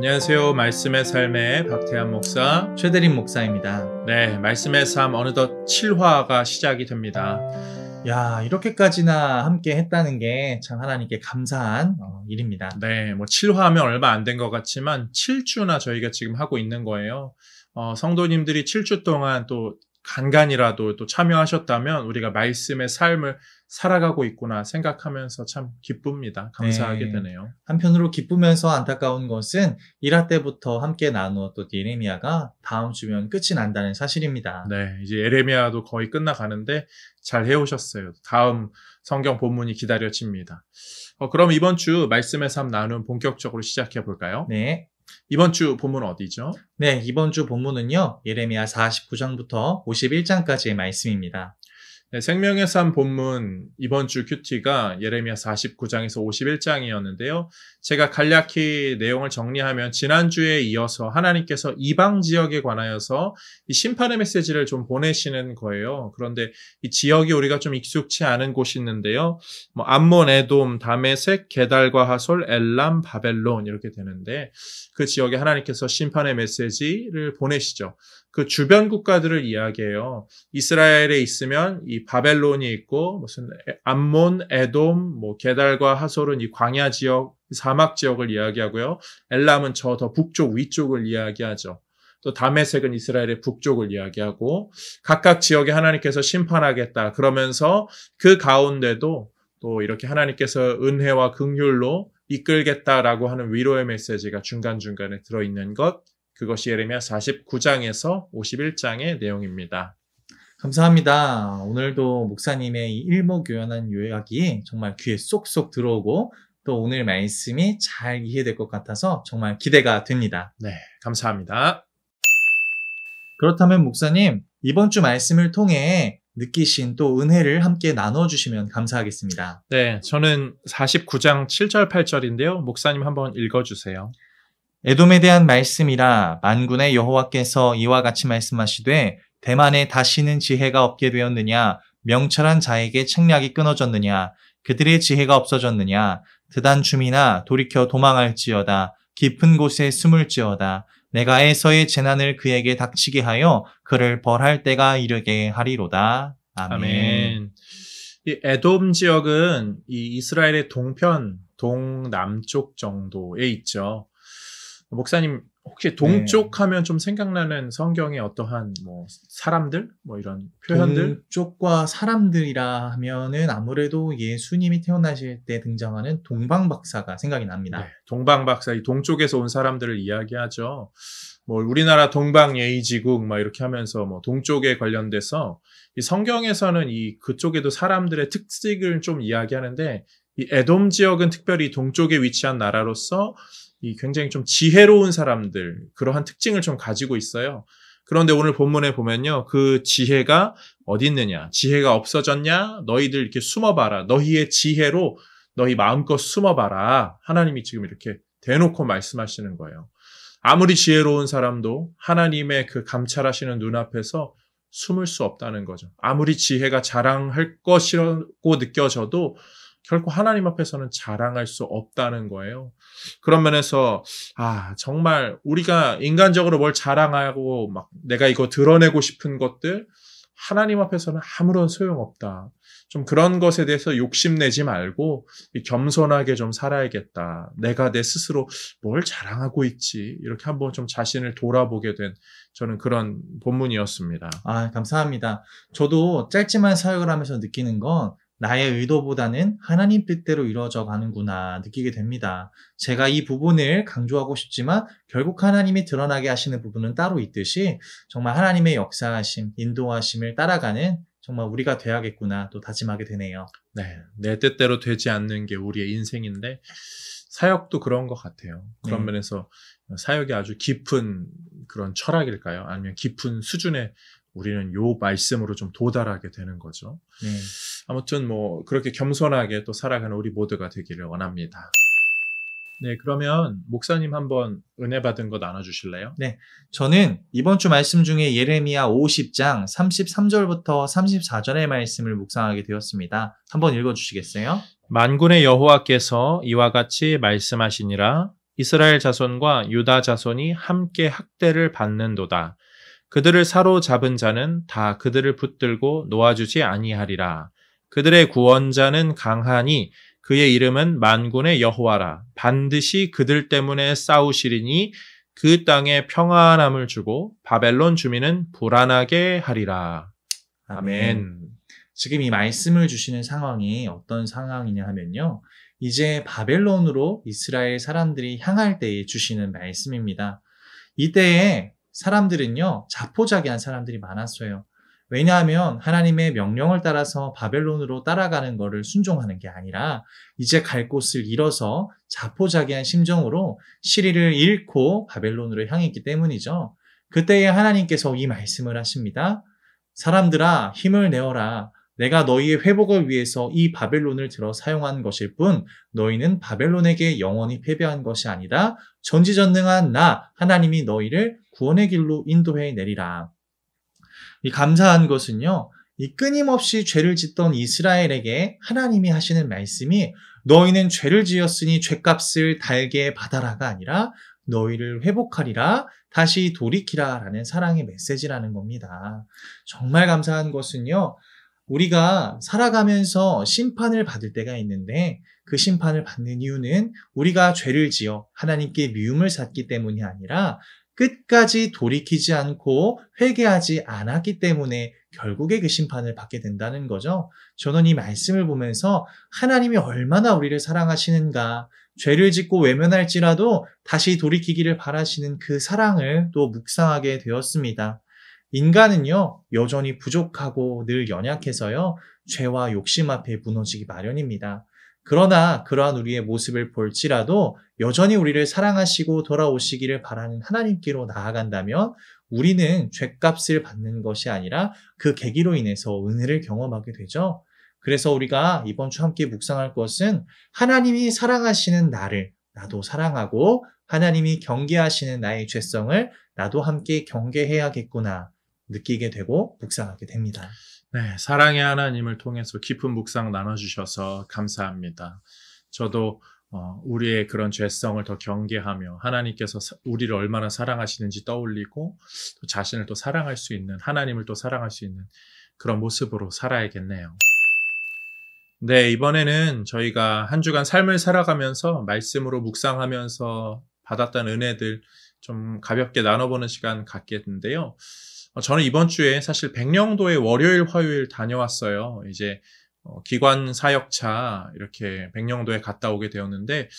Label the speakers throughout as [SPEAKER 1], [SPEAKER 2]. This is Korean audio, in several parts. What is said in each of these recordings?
[SPEAKER 1] 안녕하세요. 말씀의 삶의 박태환 목사,
[SPEAKER 2] 최대림 목사입니다.
[SPEAKER 1] 네, 말씀의 삶 어느덧 7화가 시작이 됩니다.
[SPEAKER 2] 야, 이렇게까지나 함께 했다는 게 참 하나님께 감사한 일입니다.
[SPEAKER 1] 네, 뭐 7화 하면 얼마 안 된 것 같지만 7주나 저희가 지금 하고 있는 거예요. 성도님들이 7주 동안 또 간간이라도 또 참여하셨다면 우리가 말씀의 삶을 살아가고 있구나 생각하면서 참 기쁩니다. 감사하게 되네요.
[SPEAKER 2] 한편으로 기쁘면서 안타까운 것은 1화 때부터 함께 나누었던 예레미야가 다음 주면 끝이 난다는 사실입니다.
[SPEAKER 1] 네, 이제 예레미야도 거의 끝나가는데 잘 해오셨어요. 다음 성경 본문이 기다려집니다. 그럼 이번 주 말씀의 삶 나눔 본격적으로 시작해 볼까요?
[SPEAKER 2] 네.
[SPEAKER 1] 이번 주 본문 어디죠?
[SPEAKER 2] 네, 이번 주 본문은요, 예레미야 49장부터 51장까지의 말씀입니다.
[SPEAKER 1] 네, 생명의 삶 본문 이번 주 큐티가 예레미야 49장에서 51장이었는데요. 제가 간략히 내용을 정리하면 지난주에 이어서 하나님께서 이방 지역에 관하여서 이 심판의 메시지를 좀 보내시는 거예요. 그런데 이 지역이 우리가 좀 익숙치 않은 곳이 있는데요. 암몬, 에돔, 다메섹, 게달과 하솔, 엘람, 바벨론 이렇게 되는데 그 지역에 하나님께서 심판의 메시지를 보내시죠. 그 주변 국가들을 이야기해요. 이스라엘에 있으면 이 바벨론이 있고 무슨 암몬, 에돔, 게달과 하솔은 이 광야 지역, 사막 지역을 이야기하고요. 엘람은 저 더 북쪽 위쪽을 이야기하죠. 또 다메섹은 이스라엘의 북쪽을 이야기하고 각각 지역에 하나님께서 심판하겠다. 그러면서 그 가운데도 또 이렇게 하나님께서 은혜와 긍휼로 이끌겠다라고 하는 위로의 메시지가 중간중간에 들어있는 것. 그것이 예레미야 49장에서 51장의 내용입니다.
[SPEAKER 2] 감사합니다. 오늘도 목사님의 이 일목요연한 요약이 정말 귀에 쏙쏙 들어오고 또 오늘 말씀이 잘 이해될 것 같아서 정말 기대가 됩니다.
[SPEAKER 1] 네, 감사합니다.
[SPEAKER 2] 그렇다면 목사님, 이번 주 말씀을 통해 느끼신 또 은혜를 함께 나눠주시면 감사하겠습니다.
[SPEAKER 1] 네, 저는 49장 7절 8절인데요. 목사님 한번 읽어주세요.
[SPEAKER 2] 에돔에 대한 말씀이라 만군의 여호와께서 이와 같이 말씀하시되 대만에 다시는 지혜가 없게 되었느냐 명철한 자에게 책략이 끊어졌느냐 그들의 지혜가 없어졌느냐 드단 줌이나 돌이켜 도망할지어다 깊은 곳에 숨을지어다 내가 에서의 재난을 그에게 닥치게 하여 그를 벌할 때가 이르게 하리로다. 아멘.
[SPEAKER 1] 이 에돔 지역은 이 이스라엘의 동편 동남쪽 정도에 있죠. 목사님 혹시 동쪽 하면 좀 생각나는 성경의 어떠한 사람들 이런 표현들?
[SPEAKER 2] 동쪽과 사람들이라 하면은 아무래도 예수님이 태어나실 때 등장하는 동방박사가 생각이 납니다.
[SPEAKER 1] 네, 동방박사, 이 동쪽에서 온 사람들을 이야기하죠. 우리나라 동방예의지국 이렇게 하면서 동쪽에 관련돼서 이 성경에서는 이 그쪽에도 사람들의 특색을 좀 이야기하는데 이 에돔 지역은 특별히 동쪽에 위치한 나라로서 이 굉장히 좀 지혜로운 사람들, 그러한 특징을 좀 가지고 있어요. 그런데 오늘 본문에 보면요. 그 지혜가 어디 있느냐? 지혜가 없어졌냐? 너희들 이렇게 숨어봐라. 너희의 지혜로 너희 마음껏 숨어봐라. 하나님이 지금 이렇게 대놓고 말씀하시는 거예요. 아무리 지혜로운 사람도 하나님의 그 감찰하시는 눈앞에서 숨을 수 없다는 거죠. 아무리 지혜가 자랑할 것이라고 느껴져도 결코 하나님 앞에서는 자랑할 수 없다는 거예요. 그런 면에서 정말 우리가 인간적으로 뭘 자랑하고 내가 이거 드러내고 싶은 것들 하나님 앞에서는 아무런 소용없다. 좀 그런 것에 대해서 욕심내지 말고 겸손하게 좀 살아야겠다. 내가 내 스스로 뭘 자랑하고 있지. 이렇게 한번 좀 자신을 돌아보게 된 저는 그런 본문이었습니다.
[SPEAKER 2] 감사합니다. 저도 짧지만 사역을 하면서 느끼는 건 나의 의도보다는 하나님 뜻대로 이루어져 가는구나 느끼게 됩니다. 제가 이 부분을 강조하고 싶지만 결국 하나님이 드러나게 하시는 부분은 따로 있듯이 정말 하나님의 역사하심, 인도하심을 따라가는 정말 우리가 돼야겠구나 또 다짐하게 되네요.
[SPEAKER 1] 네, 내 뜻대로 되지 않는 게 우리의 인생인데 사역도 그런 것 같아요. 그런 면에서 사역이 아주 깊은 그런 철학일까요? 아니면 깊은 수준의 우리는 요 말씀으로 좀 도달하게 되는 거죠.
[SPEAKER 2] 네.
[SPEAKER 1] 아무튼 그렇게 겸손하게 또 살아가는 우리 모두가 되기를 원합니다. 네, 그러면 목사님 한번 은혜 받은 거 나눠주실래요?
[SPEAKER 2] 네, 저는 이번 주 말씀 중에 예레미야 50장 33절부터 34절의 말씀을 묵상하게 되었습니다. 한번 읽어주시겠어요?
[SPEAKER 1] 만군의 여호와께서 이와 같이 말씀하시니라. 이스라엘 자손과 유다 자손이 함께 학대를 받는도다. 그들을 사로잡은 자는 다 그들을 붙들고 놓아주지 아니하리라. 그들의 구원자는 강하니 그의 이름은 만군의 여호와라. 반드시 그들 때문에 싸우시리니 그 땅에 평안함을 주고 바벨론 주민은 불안하게 하리라. 아멘.
[SPEAKER 2] 지금 이 말씀을 주시는 상황이 어떤 상황이냐 하면요. 이제 바벨론으로 이스라엘 사람들이 향할 때에 주시는 말씀입니다. 이때에 사람들은요, 자포자기한 사람들이 많았어요. 왜냐하면 하나님의 명령을 따라서 바벨론으로 따라가는 것을 순종하는 게 아니라 이제 갈 곳을 잃어서 자포자기한 심정으로 시리를 잃고 바벨론으로 향했기 때문이죠. 그때에 하나님께서 이 말씀을 하십니다. 사람들아, 힘을 내어라. 내가 너희의 회복을 위해서 이 바벨론을 들어 사용한 것일 뿐 너희는 바벨론에게 영원히 패배한 것이 아니다. 전지전능한 나 하나님이 너희를 구원의 길로 인도해 내리라. 이 감사한 것은요. 이 끊임없이 죄를 짓던 이스라엘에게 하나님이 하시는 말씀이 너희는 죄를 지었으니 죄값을 달게 받아라가 아니라 너희를 회복하리라, 다시 돌이키라 라는 사랑의 메시지라는 겁니다. 정말 감사한 것은요. 우리가 살아가면서 심판을 받을 때가 있는데 그 심판을 받는 이유는 우리가 죄를 지어 하나님께 미움을 샀기 때문이 아니라 끝까지 돌이키지 않고 회개하지 않았기 때문에 결국에 그 심판을 받게 된다는 거죠. 저는 이 말씀을 보면서 하나님이 얼마나 우리를 사랑하시는가, 죄를 짓고 외면할지라도 다시 돌이키기를 바라시는 그 사랑을 또 묵상하게 되었습니다. 인간은요, 여전히 부족하고 늘 연약해서요, 죄와 욕심 앞에 무너지기 마련입니다. 그러나 그러한 우리의 모습을 볼지라도 여전히 우리를 사랑하시고 돌아오시기를 바라는 하나님께로 나아간다면 우리는 죄값을 받는 것이 아니라 그 계기로 인해서 은혜를 경험하게 되죠. 그래서 우리가 이번 주 함께 묵상할 것은 하나님이 사랑하시는 나를 나도 사랑하고 하나님이 경계하시는 나의 죄성을 나도 함께 경계해야겠구나 느끼게 되고 묵상하게 됩니다.
[SPEAKER 1] 네, 사랑의 하나님을 통해서 깊은 묵상 나눠주셔서 감사합니다. 저도 우리의 그런 죄성을 더 경계하며 하나님께서 우리를 얼마나 사랑하시는지 떠올리고 또 자신을 또 사랑할 수 있는, 하나님을 또 사랑할 수 있는 그런 모습으로 살아야겠네요. 네, 이번에는 저희가 한 주간 삶을 살아가면서 말씀으로 묵상하면서 받았던 은혜들 좀 가볍게 나눠보는 시간 갖겠는데요. 저는 이번 주에 사실 백령도에 월요일, 화요일 다녀왔어요. 이제 기관 사역차 이렇게 백령도에 갔다 오게 되었는데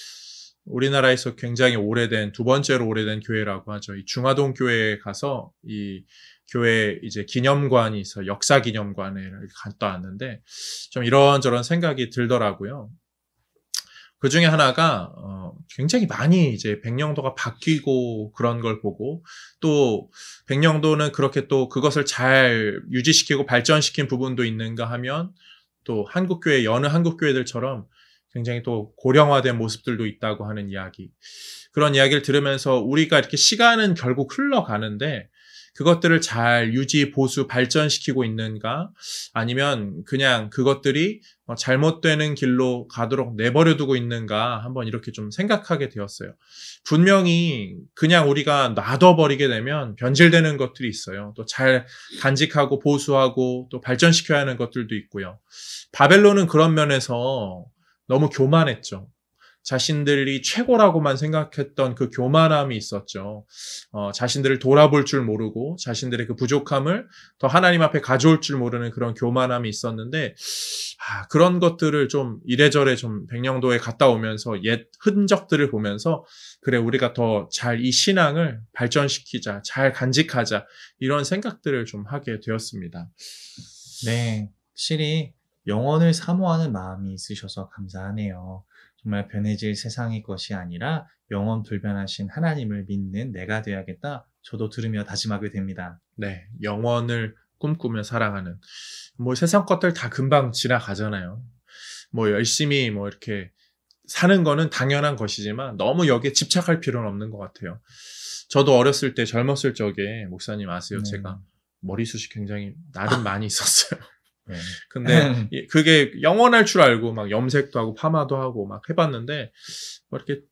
[SPEAKER 1] 우리나라에서 굉장히 오래된, 두 번째로 오래된 교회라고 하죠. 이 중화동 교회에 가서 이 교회 이제 기념관이 있어, 역사 기념관에 갔다 왔는데 좀 이런저런 생각이 들더라고요. 그 중에 하나가 굉장히 많이 이제 백령도가 바뀌고 그런 걸 보고 또 백령도는 그렇게 또 그것을 잘 유지시키고 발전시킨 부분도 있는가 하면 또 한국교회, 여느 한국교회들처럼 굉장히 또 고령화된 모습들도 있다고 하는 이야기. 그런 이야기를 들으면서 우리가 이렇게 시간은 결국 흘러가는데 그것들을 잘 유지, 보수, 발전시키고 있는가? 아니면 그냥 그것들이 잘못되는 길로 가도록 내버려두고 있는가? 한번 이렇게 좀 생각하게 되었어요. 분명히 그냥 우리가 놔둬버리게 되면 변질되는 것들이 있어요. 또 잘 간직하고 보수하고 또 발전시켜야 하는 것들도 있고요. 바벨론은 그런 면에서 너무 교만했죠. 자신들이 최고라고만 생각했던 그 교만함이 있었죠. 자신들을 돌아볼 줄 모르고 자신들의 그 부족함을 더 하나님 앞에 가져올 줄 모르는 그런 교만함이 있었는데 그런 것들을 좀 이래저래 좀 백령도에 갔다 오면서 옛 흔적들을 보면서 그래 우리가 더 잘 이 신앙을 발전시키자, 잘 간직하자 이런 생각들을 좀 하게 되었습니다.
[SPEAKER 2] 네, 확실히 영혼을 사모하는 마음이 있으셔서 감사하네요. 정말 변해질 세상의 것이 아니라 영원 불변하신 하나님을 믿는 내가 되어야겠다. 저도 들으며 다짐하게 됩니다.
[SPEAKER 1] 네, 영원을 꿈꾸며 살아가는 뭐 세상 것들 다 금방 지나가잖아요. 뭐 열심히 뭐 이렇게 사는 거는 당연한 것이지만 너무 여기에 집착할 필요는 없는 것 같아요. 저도 어렸을 때 젊었을 적에 목사님 아세요? 제가 머리숱이 굉장히 나름 많이 있었어요.
[SPEAKER 2] 네.
[SPEAKER 1] 근데 그게 영원할 줄 알고 막 염색도 하고 파마도 하고 막 해봤는데 뭐 이렇게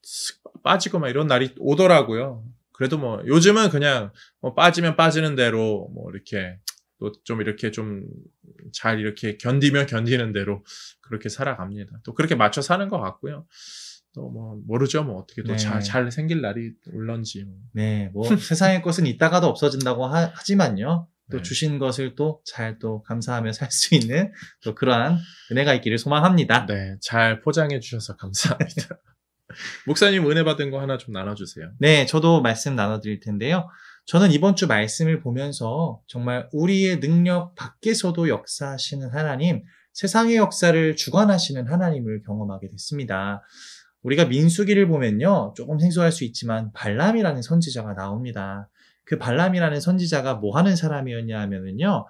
[SPEAKER 1] 빠지고 막 이런 날이 오더라고요. 그래도 뭐 요즘은 그냥 뭐 빠지면 빠지는 대로 뭐 이렇게 또 좀 이렇게 좀 잘 이렇게 견디면 견디는 대로 그렇게 살아갑니다. 또 그렇게 맞춰 사는 것 같고요. 또 뭐 모르죠. 뭐 어떻게 또
[SPEAKER 2] 네.
[SPEAKER 1] 잘 생길 날이 올런지.
[SPEAKER 2] 네, 뭐 세상의 것은 있다가도 없어진다고 하지만요. 또
[SPEAKER 1] 네.
[SPEAKER 2] 주신 것을 또 잘 또 감사하며 살 수 있는 또 그러한 은혜가 있기를 소망합니다.
[SPEAKER 1] 네, 잘 포장해 주셔서 감사합니다. 목사님 은혜 받은 거 하나 좀 나눠주세요.
[SPEAKER 2] 네, 저도 말씀 나눠드릴 텐데요. 저는 이번 주 말씀을 보면서 정말 우리의 능력 밖에서도 역사하시는 하나님, 세상의 역사를 주관하시는 하나님을 경험하게 됐습니다. 우리가 민수기를 보면요, 조금 생소할 수 있지만 발람이라는 선지자가 나옵니다. 그 발람이라는 선지자가 뭐 하는 사람이었냐 하면은요,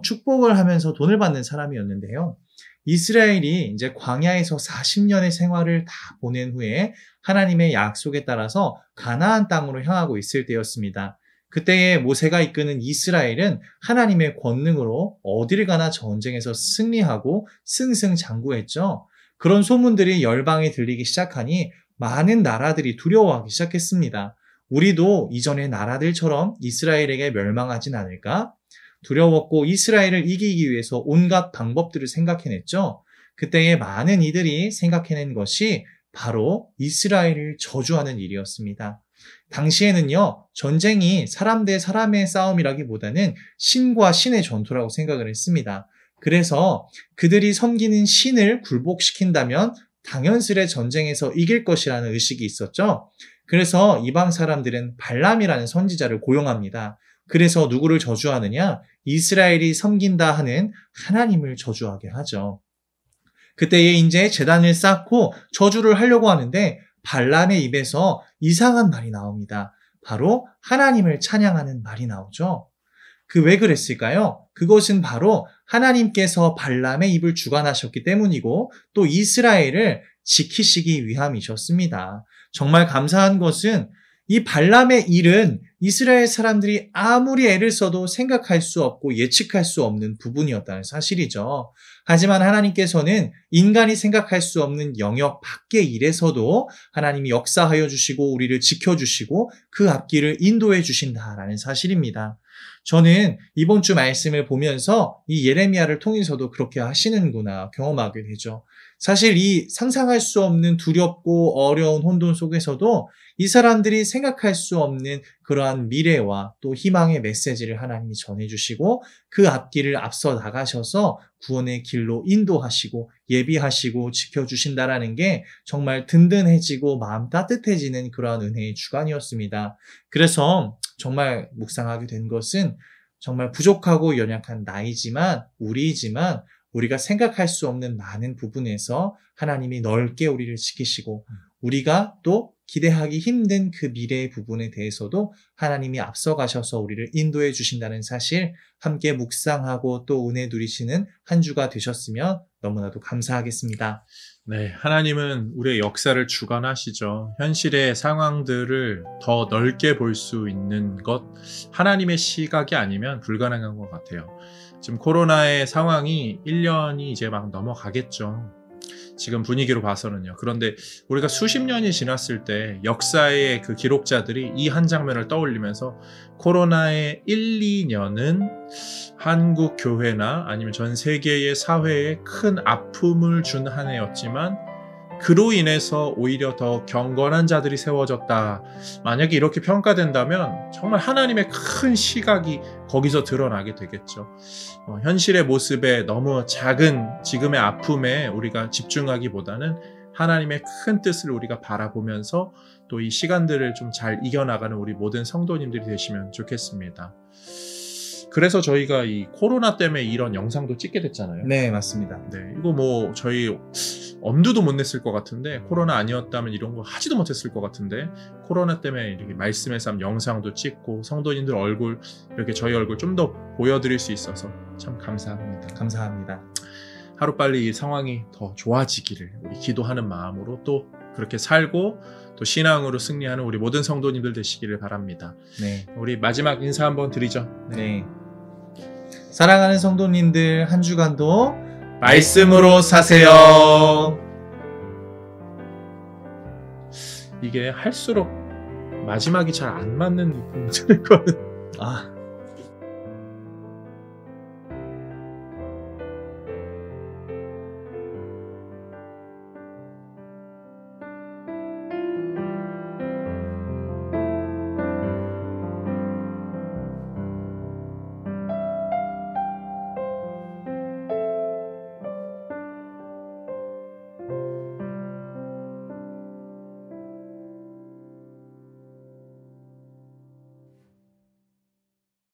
[SPEAKER 2] 축복을 하면서 돈을 받는 사람이었는데요. 이스라엘이 이제 광야에서 40년의 생활을 다 보낸 후에 하나님의 약속에 따라서 가나안 땅으로 향하고 있을 때였습니다. 그때에 모세가 이끄는 이스라엘은 하나님의 권능으로 어디를 가나 전쟁에서 승리하고 승승장구했죠. 그런 소문들이 열방에 들리기 시작하니 많은 나라들이 두려워하기 시작했습니다. 우리도 이전의 나라들처럼 이스라엘에게 멸망하진 않을까? 두려웠고 이스라엘을 이기기 위해서 온갖 방법들을 생각해냈죠. 그때에 많은 이들이 생각해낸 것이 바로 이스라엘을 저주하는 일이었습니다. 당시에는요, 전쟁이 사람 대 사람의 싸움이라기보다는 신과 신의 전투라고 생각을 했습니다. 그래서 그들이 섬기는 신을 굴복시킨다면 당연스레 전쟁에서 이길 것이라는 의식이 있었죠. 그래서 이방 사람들은 발람이라는 선지자를 고용합니다. 그래서 누구를 저주하느냐? 이스라엘이 섬긴다 하는 하나님을 저주하게 하죠. 그때에 이제 제단을 쌓고 저주를 하려고 하는데 발람의 입에서 이상한 말이 나옵니다. 바로 하나님을 찬양하는 말이 나오죠. 그 왜 그랬을까요? 그것은 바로 하나님께서 발람의 입을 주관하셨기 때문이고 또 이스라엘을 지키시기 위함이셨습니다. 정말 감사한 것은 이 발람의 일은 이스라엘 사람들이 아무리 애를 써도 생각할 수 없고 예측할 수 없는 부분이었다는 사실이죠. 하지만 하나님께서는 인간이 생각할 수 없는 영역 밖의 일에서도 하나님이 역사하여 주시고 우리를 지켜주시고 그 앞길을 인도해 주신다라는 사실입니다. 저는 이번 주 말씀을 보면서 이 예레미야를 통해서도 그렇게 하시는구나 경험하게 되죠. 사실 이 상상할 수 없는 두렵고 어려운 혼돈 속에서도 이 사람들이 생각할 수 없는 그러한 미래와 또 희망의 메시지를 하나님이 전해주시고 그 앞길을 앞서 나가셔서 구원의 길로 인도하시고 예비하시고 지켜주신다라는 게 정말 든든해지고 마음 따뜻해지는 그러한 은혜의 주간이었습니다. 그래서 정말 묵상하게 된 것은 정말 부족하고 연약한 나이지만 우리이지만 우리가 생각할 수 없는 많은 부분에서 하나님이 넓게 우리를 지키시고 우리가 또 기대하기 힘든 그 미래의 부분에 대해서도 하나님이 앞서가셔서 우리를 인도해 주신다는 사실 함께 묵상하고 또 은혜 누리시는 한 주가 되셨으면 너무나도 감사하겠습니다.
[SPEAKER 1] 네, 하나님은 우리의 역사를 주관하시죠. 현실의 상황들을 더 넓게 볼 수 있는 것, 하나님의 시각이 아니면 불가능한 것 같아요. 지금 코로나의 상황이 1년이 이제 막 넘어가겠죠. 지금 분위기로 봐서는요. 그런데 우리가 수십 년이 지났을 때 역사의 그 기록자들이 이 한 장면을 떠올리면서 코로나의 1, 2년은 한국 교회나 아니면 전 세계의 사회에 큰 아픔을 준 한 해였지만 그로 인해서 오히려 더 경건한 자들이 세워졌다. 만약에 이렇게 평가된다면 정말 하나님의 큰 시각이 거기서 드러나게 되겠죠. 현실의 모습에 너무 작은 지금의 아픔에 우리가 집중하기보다는 하나님의 큰 뜻을 우리가 바라보면서 또 이 시간들을 좀 잘 이겨나가는 우리 모든 성도님들이 되시면 좋겠습니다. 그래서 저희가 이 코로나 때문에 이런 영상도 찍게 됐잖아요.
[SPEAKER 2] 네, 맞습니다.
[SPEAKER 1] 네, 이거 뭐 저희 엄두도 못 냈을 것 같은데 코로나 아니었다면 이런 거 하지도 못했을 것 같은데 코로나 때문에 이렇게 말씀의 삶 영상도 찍고 성도님들 얼굴 이렇게 저희 얼굴 좀 더 보여드릴 수 있어서 참 감사합니다.
[SPEAKER 2] 감사합니다.
[SPEAKER 1] 하루빨리 이 상황이 더 좋아지기를 우리 기도하는 마음으로 또 그렇게 살고 또 신앙으로 승리하는 우리 모든 성도님들 되시기를 바랍니다.
[SPEAKER 2] 네.
[SPEAKER 1] 우리 마지막 인사 한번 드리죠.
[SPEAKER 2] 네. 사랑하는 성도님들 한 주간도
[SPEAKER 1] 말씀으로 사세요. 이게 할수록 마지막이 잘 안 맞는 느낌이 드는 거는.